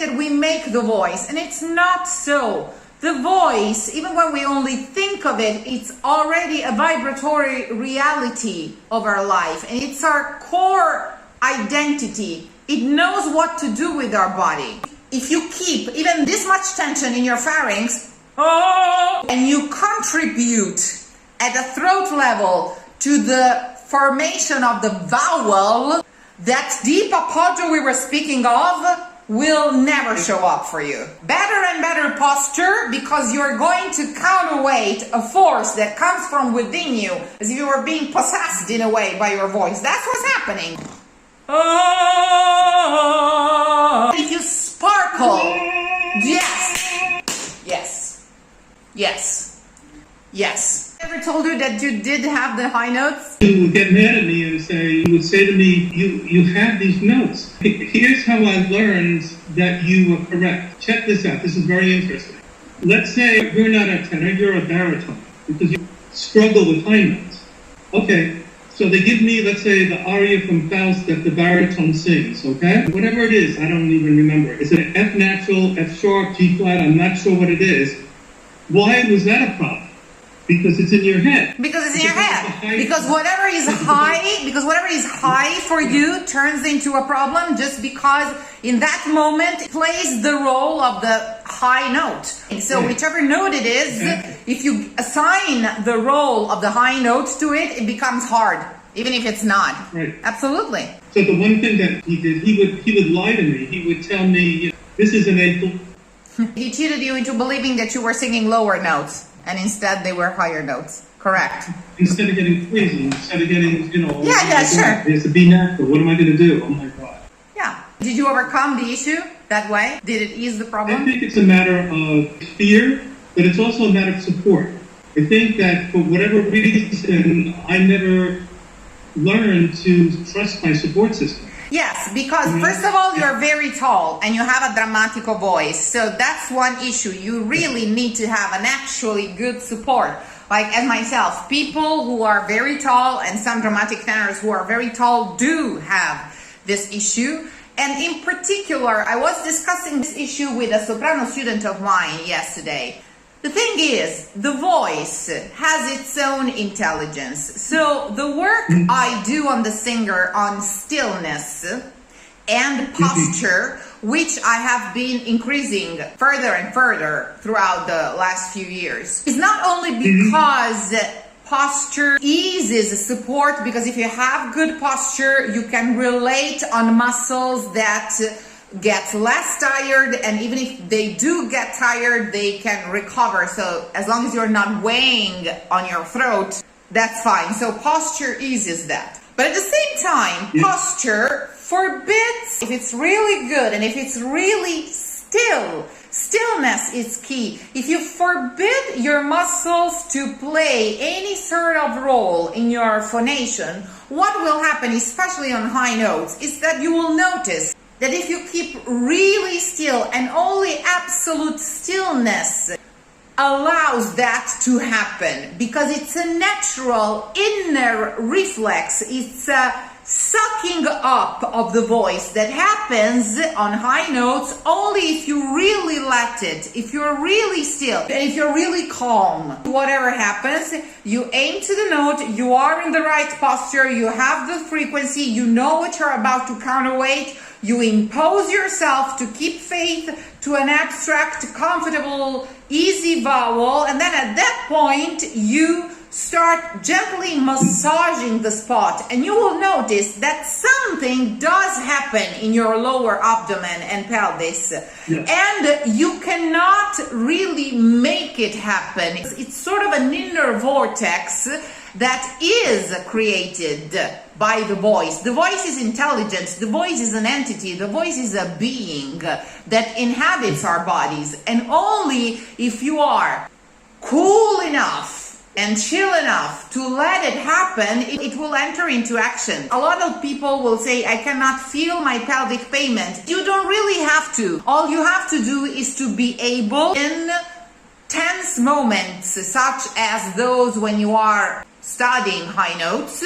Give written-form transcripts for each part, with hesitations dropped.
that we make the voice, and it's not so. The voice, even when we only think of it, it's already a vibratory reality of our life, and it's our core identity. It knows what to do with our body. If you keep even this much tension in your pharynx, and you contribute at a throat level to the formation of the vowel, that deep appoggio we were speaking of will never show up for you. Better and better posture, because you're going to counterweight a force that comes from within you, as if you were being possessed in a way by your voice. That's what's happening. If you sparkle, yes. Ever told you that you did have the high notes? You would get mad at me and you would say to me, you have these notes. Here's how I learned that you were correct. Check this out. This is very interesting. Let's say you're not a tenor, you're a baritone, because you struggle with high notes. Okay, so they give me, let's say, the aria from Faust that the baritone sings, okay? Whatever it is, I don't even remember. Is it an F natural, F sharp, G flat? I'm not sure what it is. Why was that a problem? Because it's in your head. Because it's in your head. Because whatever is high for you turns into a problem, just because in that moment it plays the role of the high note. So whichever note it is, if you assign the role of the high note to it, it becomes hard, even if it's not. Right. Absolutely. So the one thing that he did, he would lie to me. He would tell me, this is an A. He cheated you into believing that you were singing lower notes, and instead they were higher notes. Correct. Instead of getting crazy, instead of getting, sure. It's a B natural. What am I going to do? Oh my God. Yeah. Did you overcome the issue that way? Did it ease the problem? I think it's a matter of fear, but it's also a matter of support. I think that for whatever reason, I never learned to trust my support system. Yes, because first of all, you're very tall and you have a dramatico voice. So that's one issue. You really need to have an actually good support. Like as myself, people who are very tall and some dramatic tenors who are very tall do have this issue. And in particular, I was discussing this issue with a soprano student of mine yesterday. The thing is, the voice has its own intelligence. So the work I do on the singer on stillness and posture, which I have been increasing further and further throughout the last few years, is not only because posture eases support, because if you have good posture, you can relate on muscles that get less tired, and even if they do get tired, they can recover. So as long as you're not weighing on your throat, that's fine. So posture eases that. But at the same time, posture forbids, if it's really good and if it's really still, stillness is key. If you forbid your muscles to play any sort of role in your phonation, what will happen, especially on high notes, is that you will notice that if you keep really still, and only absolute stillness allows that to happen, because it's a natural inner reflex, it's a sucking up of the voice that happens on high notes only if you really let it, if you're really still, and if you're really calm. Whatever happens, you aim to the note, you are in the right posture, you have the frequency, you know what you're about to counterweight, you impose yourself to keep faith to an abstract, comfortable, easy vowel, and then at that point you start gently massaging the spot, and you will notice that something does happen in your lower abdomen and pelvis. And you cannot really make it happen. It's sort of an inner vortex that is created by the voice. The voice is intelligent, the voice is an entity, the voice is a being that inhabits our bodies, and only if you are cool enough and chill enough to let it happen, it will enter into action. A lot of people will say, I cannot feel my pelvic pavement. You don't really have to. All you have to do is to be able, in tense moments such as those when you are studying high notes,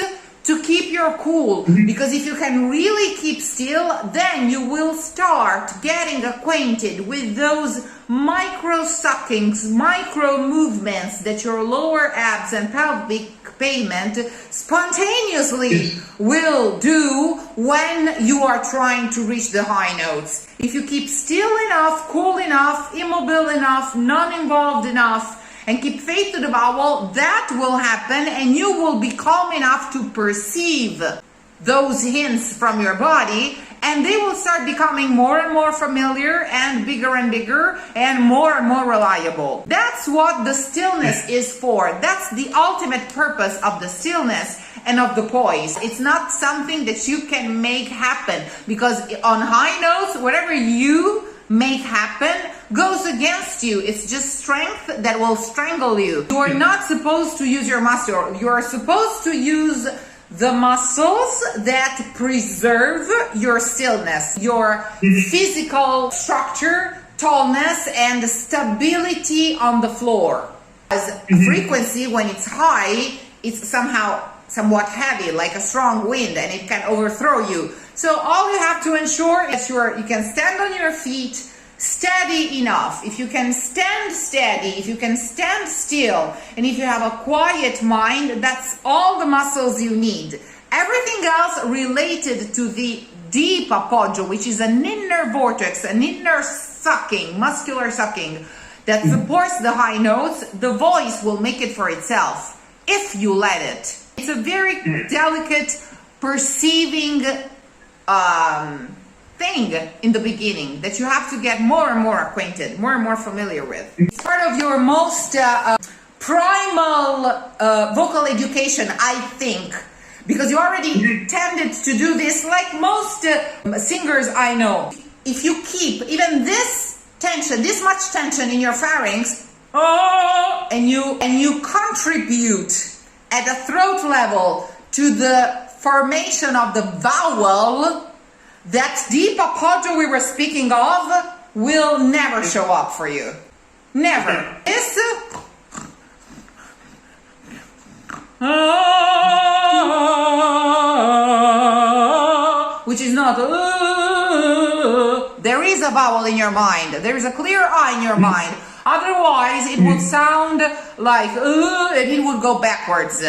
to keep your cool. Because if you can really keep still, then you will start getting acquainted with those micro suckings, micro movements that your lower abs and pelvic pavement spontaneously will do when you are trying to reach the high notes. If you keep still enough, cool enough, immobile enough, non-involved enough, and keep faith to the vowel, that will happen, and you will be calm enough to perceive those hints from your body, and they will start becoming more and more familiar and bigger and more reliable. That's what the stillness is for. That's the ultimate purpose of the stillness and of the poise. It's not something that you can make happen, because on high notes, whatever you make happen goes against you. It's just strength that will strangle you. You are not supposed to use your muscle. You are supposed to use the muscles that preserve your stillness, your physical structure, tallness, and stability on the floor. As frequency, when it's high, it's somewhat heavy, like a strong wind, and it can overthrow you. So all you have to ensure is you can stand on your feet steady enough. If you can stand steady, if you can stand still, and if you have a quiet mind, that's all the muscles you need. Everything else related to the deep appoggio, which is an inner vortex, an inner sucking, muscular sucking that supports the high notes, the voice will make it for itself if you let it. It's a very delicate perceiving thing in the beginning that you have to get more and more acquainted, more and more familiar with. It's part of your most primal vocal education, I think, because you already tended to do this like most singers I know. If you keep even this tension, this much tension in your pharynx, and you contribute at the throat level to the formation of the vowel, that deep appoggio we were speaking of will never show up for you. Never. This which is not there is a vowel in your mind. There is a clear I in your mind. Otherwise, it would sound like and it would go backwards.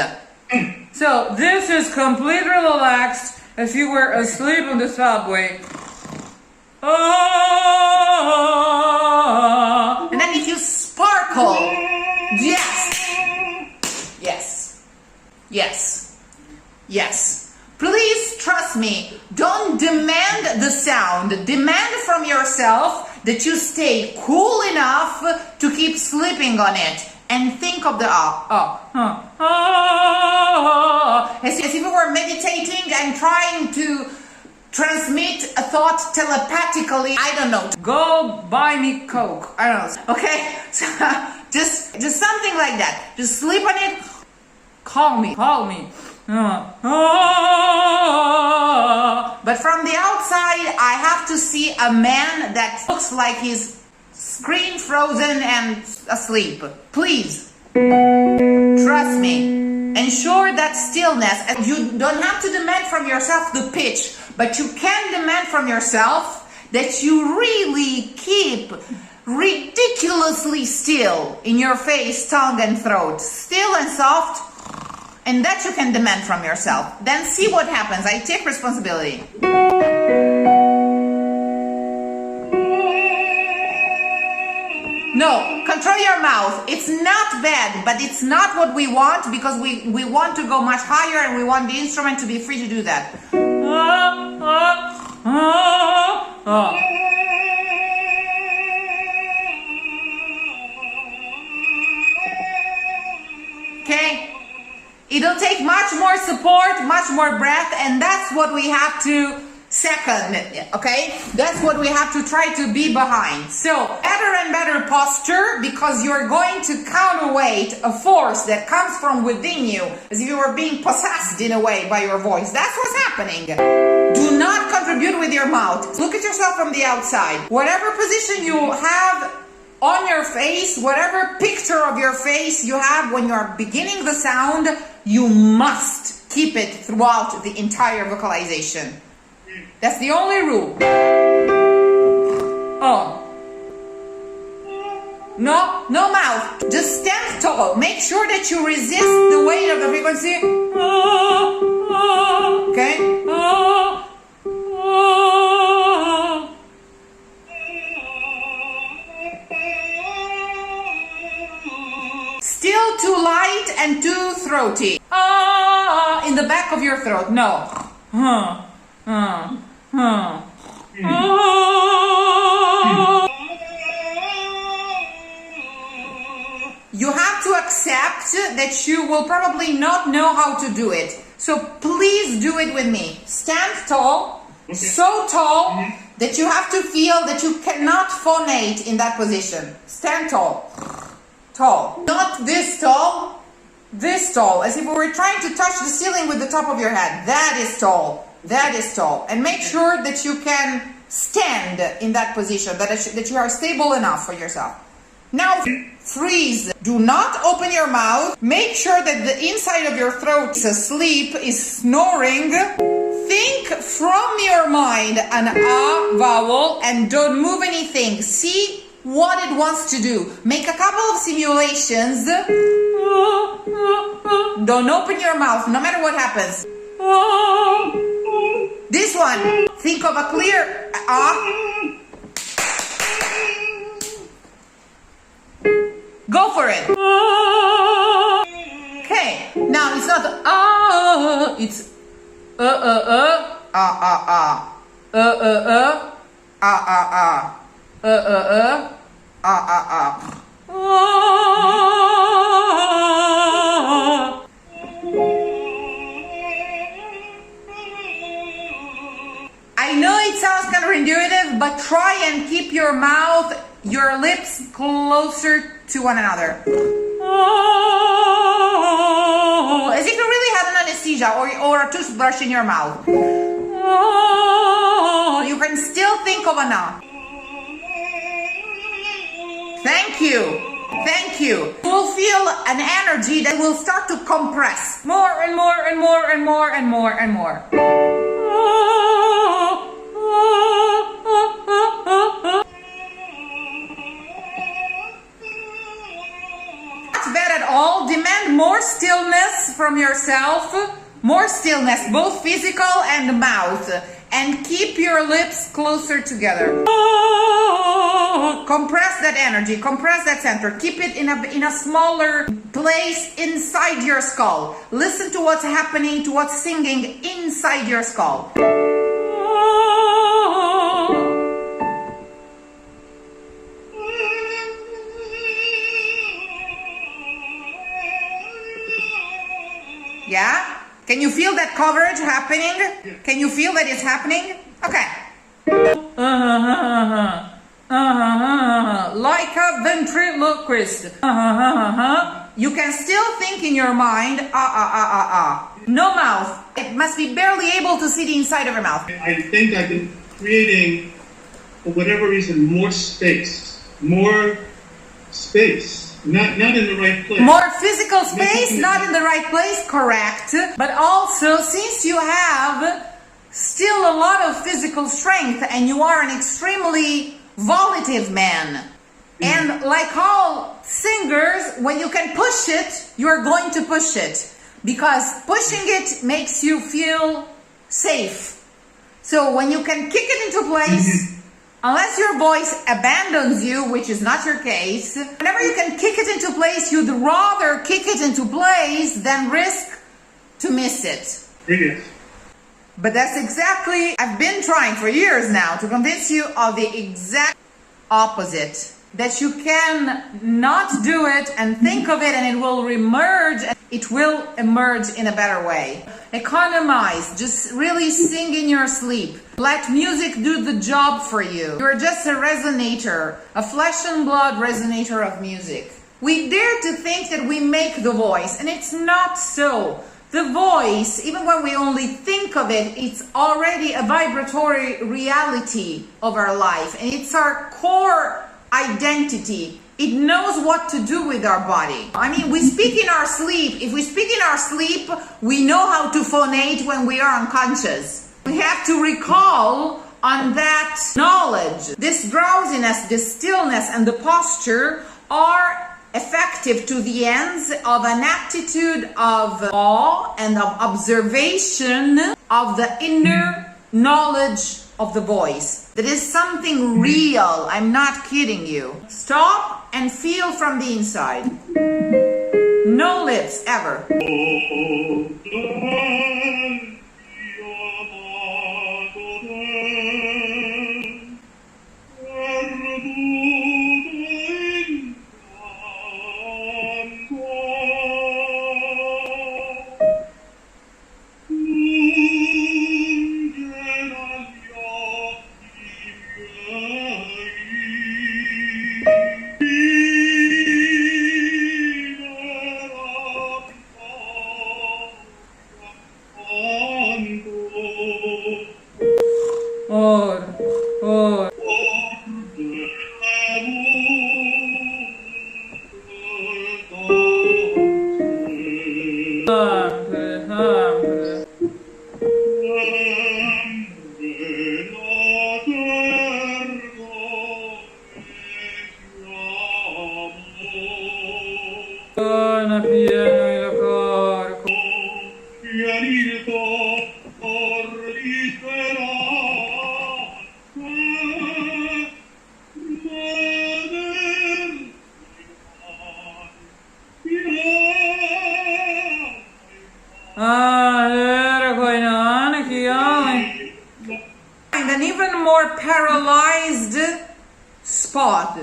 So this is completely relaxed. If you were asleep on the subway. And then if you sparkle. Yes. Please trust me. Don't demand the sound. Demand from yourself that you stay cool enough to keep sleeping on it. And think of the as if you were meditating and trying to transmit a thought telepathically. I don't know. Go buy me Coke. I don't know. Okay? So, just something like that. Just sleep on it. Call me. But from the outside, I have to see a man that looks like he's screen frozen and asleep. Please, trust me. Ensure that stillness. And you don't have to demand from yourself the pitch, but you can demand from yourself that you really keep ridiculously still in your face, tongue, and throat. Still and soft. And that you can demand from yourself. Then see what happens. I take responsibility. No, control your mouth. It's not bad, but it's not what we want, because we want to go much higher and we want the instrument to be free to do that. Okay? It'll take much more support, much more breath, and that's what we have to second, okay? That's what we have to try to be behind. So, better and better posture, because you're going to counterweight a force that comes from within you, as if you were being possessed in a way by your voice. That's what's happening. Do not contribute with your mouth. Look at yourself from the outside. Whatever position you have on your face, whatever picture of your face you have when you're beginning the sound, you must keep it throughout the entire vocalization. That's the only rule. Oh. No mouth. Just stand tall. Make sure that you resist the weight of the frequency. Okay? Still too light and too throaty. In the back of your throat. No. You have to accept that you will probably not know how to do it. So please do it with me. Stand tall, so tall that you have to feel that you cannot phonate in that position. Stand tall. Tall. Not this tall, this tall. As if we were trying to touch the ceiling with the top of your head. That is tall. That is tall. And make sure that you can stand in that position, that you are stable enough for yourself. Now, freeze. Do not open your mouth. Make sure that the inside of your throat is asleep, is snoring. Think from your mind an ah vowel and don't move anything. See what it wants to do. Make a couple of simulations. Don't open your mouth, no matter what happens. This one, think of a clear ah. Go for it. Okay, now it's not ah, it's ah ah ah I know it sounds counterintuitive, but try and keep your mouth, your lips closer to one another. As if you really had an anesthesia or a toothbrush in your mouth. You can still think of a nah. Thank you. Thank you. You will feel an energy that will start to compress more and more and more and more and more and more. Bad at all. Demand more stillness from yourself, more stillness, both physical and mouth, and keep your lips closer together. Compress that energy, compress that center, keep it in a smaller place inside your skull. Listen to what's happening, to what's singing inside your skull. Yeah? Can you feel that coverage happening? Can you feel that it's happening? Okay. Like a ventriloquist. You can still think in your mind, no mouth. It must be barely able to see the inside of your mouth. I think I've been creating, for whatever reason, more space. More space. Not in the right place. More physical space, not in the right place, correct. But also, since you have still a lot of physical strength and you are an extremely volitive man, and like all singers, when you can push it, you're going to push it. Because pushing it makes you feel safe. So when you can kick it into place, unless your voice abandons you, which is not your case, whenever you can kick it into place, you'd rather kick it into place than risk to miss it. Yes. But that's exactly, I've been trying for years now to convince you of the exact opposite. That you can not do it and think of it and it will remerge, and it will emerge in a better way. Economize, just really sing in your sleep. Let music do the job for you. You're just a resonator, a flesh and blood resonator of music. We dare to think that we make the voice, and it's not so. The voice, even when we only think of it, it's already a vibratory reality of our life, and it's our core identity. It knows what to do with our body. I mean, we speak in our sleep. If we speak in our sleep, we know how to phonate when we are unconscious. We have to recall on that knowledge. This drowsiness, this stillness, and the posture are effective to the ends of an aptitude of awe and of observation of the inner knowledge of the voice. That is something real. I'm not kidding you. Stop and feel from the inside. No lips ever. And an even more paralyzed spot.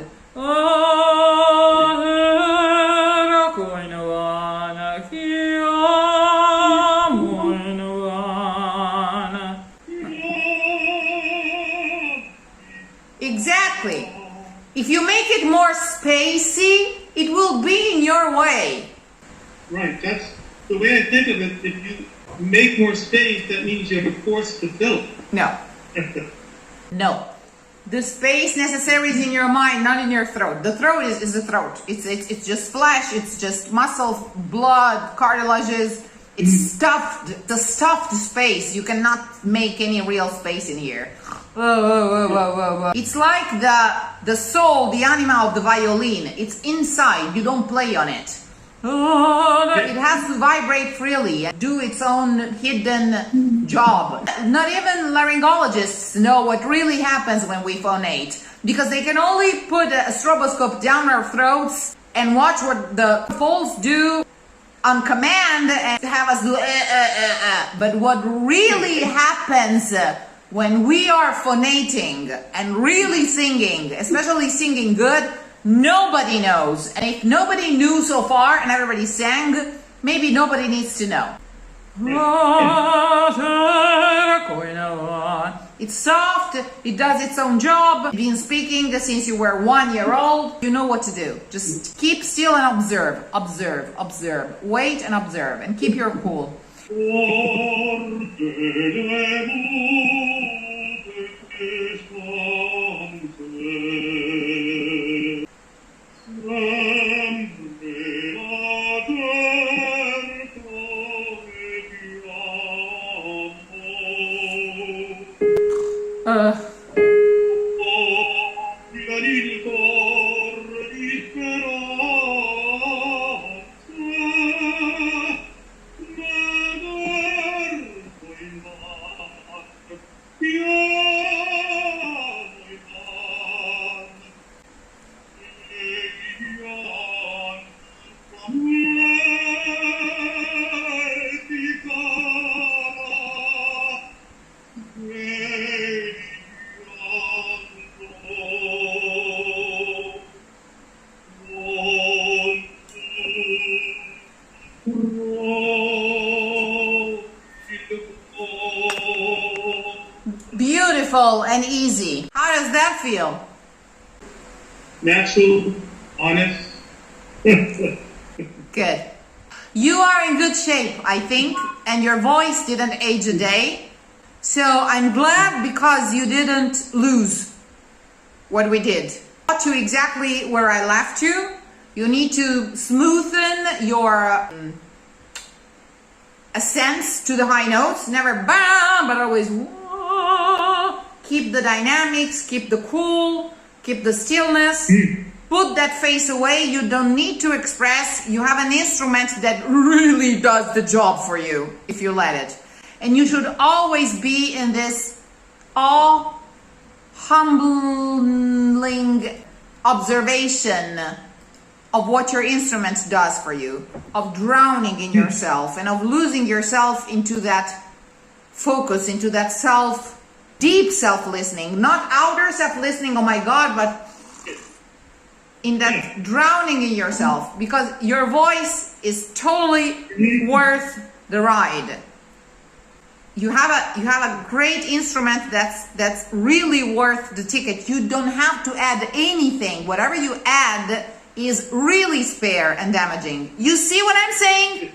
Exactly. If you make it more spacey, it will be in your way. Right, that's the way I think of it. If you make more space, that means you have a force to fill. No. No. The space necessary is in your mind, not in your throat. The throat is the throat. It's just flesh, it's just muscles, blood, cartilages. It's stuffed, the stuffed space. You cannot make any real space in here. Whoa. It's like the soul, the anima of the violin. It's inside, you don't play on it. It has to vibrate freely and do its own hidden job. Not even laryngologists know what really happens when we phonate, because they can only put a stroboscope down our throats and watch what the folds do on command and have us do But what really happens when we are phonating and really singing, especially singing good, nobody knows. And if nobody knew so far and everybody sang, maybe nobody needs to know. It's soft, it does its own job. You've been speaking since you were 1 year old. You know what to do. Just keep still and observe, observe, observe. Wait and observe and keep your cool. Beautiful and easy. How does that feel? Natural, honest. Good. You are in good shape, I think, and your voice didn't age a day. So I'm glad because you didn't lose what we did. to exactly where I left you. You need to smoothen your ascents to the high notes. Never bam, but always whoa. Keep the dynamics, keep the cool, keep the stillness. Put that face away. You don't need to express. You have an instrument that really does the job for you if you let it. And you should always be in this all humbling observation of what your instrument does for you, of drowning in yourself and of losing yourself into that focus, into that deep self-listening, not outer self-listening, oh my God, but in that drowning in yourself, because your voice is totally worth the ride. You have a great instrument that's really worth the ticket. You don't have to add anything. Whatever you add is really spare and damaging. You see what I'm saying?